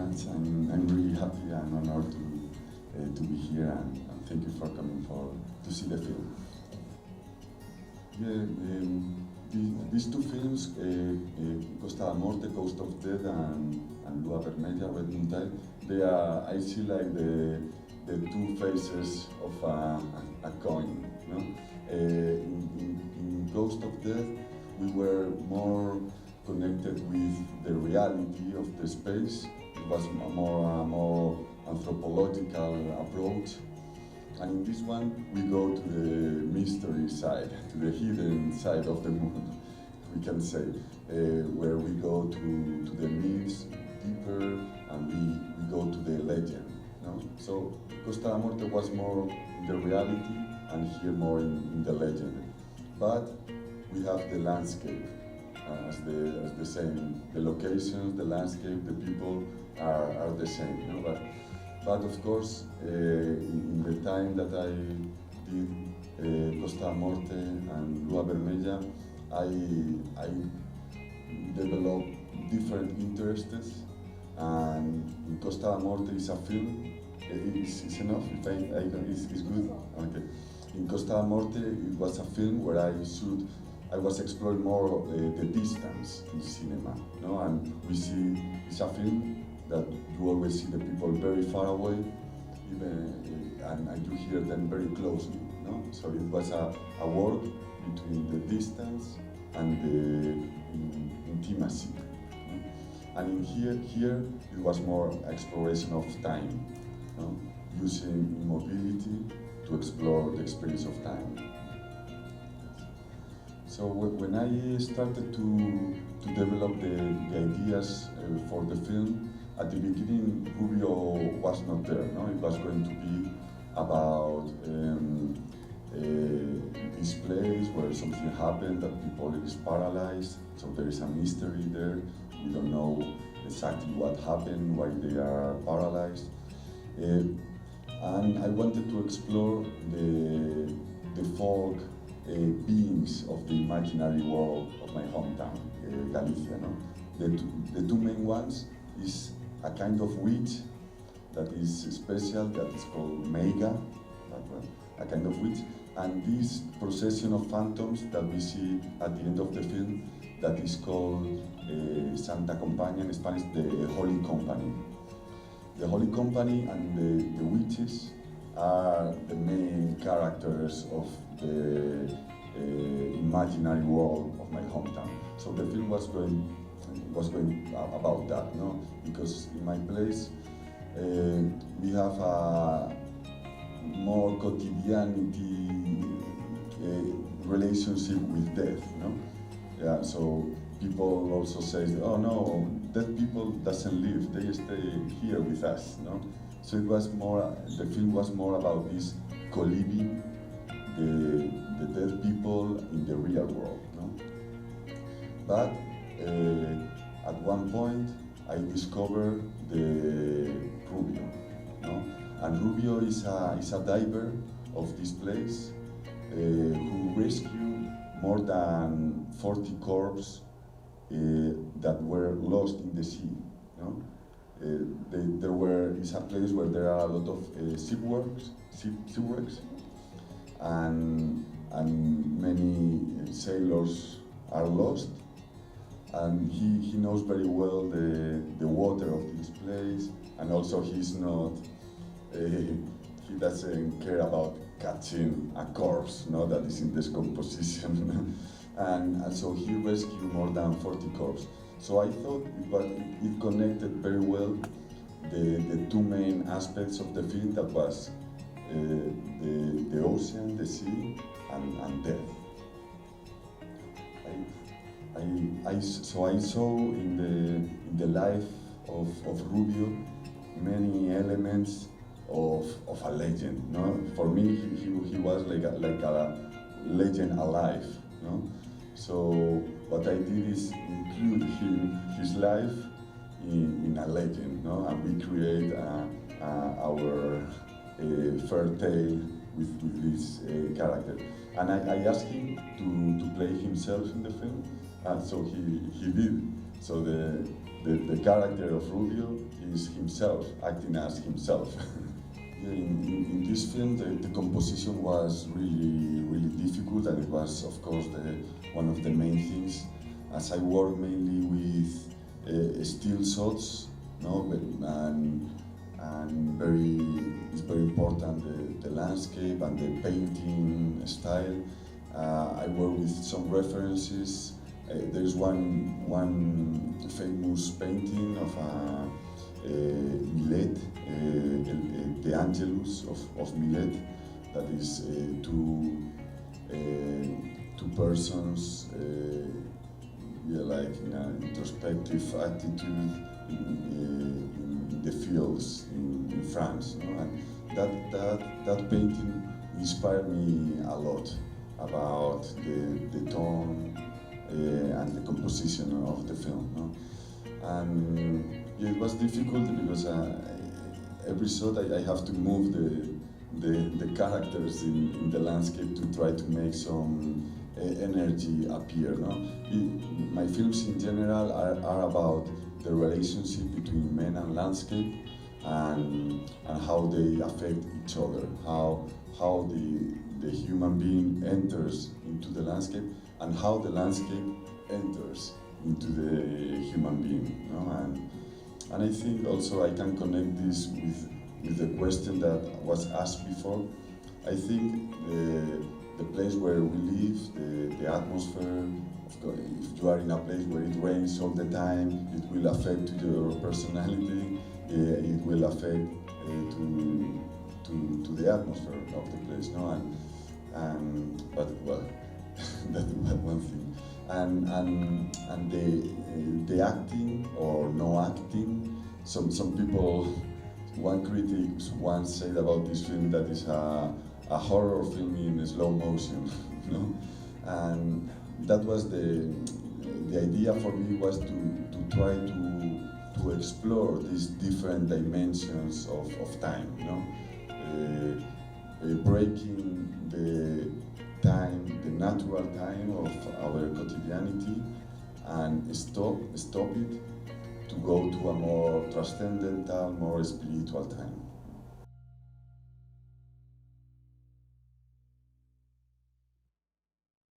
much. I'm really happy and honored to be here, and thank you for coming to see the film. Yeah, these two films, Costa da Morte, Coast of Death, and Lua Vermelha, Red Moon Tide, they are, I see, like the two faces of a coin. You know? In Coast of Death, we were more connected with the reality of the space. It was a more anthropological approach. And in this one, we go to the mystery side, to the hidden side of the moon, we can say, where we go to the myths deeper, and we go to the legend. No? So Costa da Morte was more in the reality, and here more in the legend. But we have the landscape as the same. The locations, the landscape, the people are the same. You know? But of course, in the time that I did Costa da Morte and Lua Vermelha, I developed different interests. And in Costa da Morte is a film. It's enough. If it's good. Okay. In Costa da Morte, it was a film where I was exploring more the distance in cinema. You know? And we see it's a film that you always see the people very far away, even, and you hear them very closely. No? So it was a work between the distance and the intimacy. And in here it was more exploration of time, no? Using immobility to explore the experience of time. So when I started to develop the ideas for the film, at the beginning, Rubio was not there. No? It was going to be about this place where something happened, that people is paralyzed, so there is a mystery there. We don't know exactly what happened, why they are paralyzed. And I wanted to explore the folk beings of the imaginary world of my hometown, Galicia. No? The two main ones is a kind of witch that is special, that is called Meiga, a kind of witch, and this procession of phantoms that we see at the end of the film, that is called Santa Compañía, in Spanish, the Holy Company. The Holy Company and the witches are the main characters of the imaginary world of my hometown. So the film was going about that, no? Because in my place we have a more quotidianity relationship with death, no? Yeah, so people also say, oh no, dead people doesn't live, they stay here with us, no? So it was more, the film was more about this co-living the dead people in the real world, no? But at one point I discovered the Rubio, no? And Rubio is a diver of this place who rescued more than 40 corpses that were lost in the sea. No? It's a place where there are a lot of shipwrecks, and many sailors are lost. And he knows very well the water of this place, and also he's not, he doesn't care about catching a corpse, no, that is in decomposition. and so he rescued more than 40 corpses. So I thought it connected very well the two main aspects of the film, that was the ocean, the sea, and death. So I saw in the life of Rubio many elements of a legend. No? For me, he was like a legend alive. No? So what I did is include his life in a legend, no? And we create our fairy tale with this character. And I asked him to play himself in the film, and so he did. So the character of Rubio is himself, acting as himself. Yeah, in this film, the composition was really difficult, and it was, of course, one of the main things, as I work mainly with still shots, no, and it's very important the landscape and the painting style. I work with some references. There's one famous painting of Millet, the Angelus of Millet, that is two persons, like in an introspective attitude in the fields in France, you know? And that painting inspired me a lot about the tone and the composition of the film, no? And yeah, it was difficult because every shot I have to move the characters in the landscape to try to make some energy appear, no? My films in general are about the relationship between men and landscape, and how they affect each other, how the human being enters into the landscape, and how the landscape enters into the human being, you know? And I think also I can connect this with the question that was asked before. I think the place where we live, the atmosphere, if you are in a place where it rains all the time, it will affect your personality, it will affect to the atmosphere of the place, no? But well, that's one thing. And the acting or no acting, some people, one critic once said about this film that it's a horror film in slow motion, you know? And that was the idea for me, was to try to explore these different dimensions of time, you know? Breaking the time, the natural time of our quotidianity, and stop it to go to a more transcendental, more spiritual time.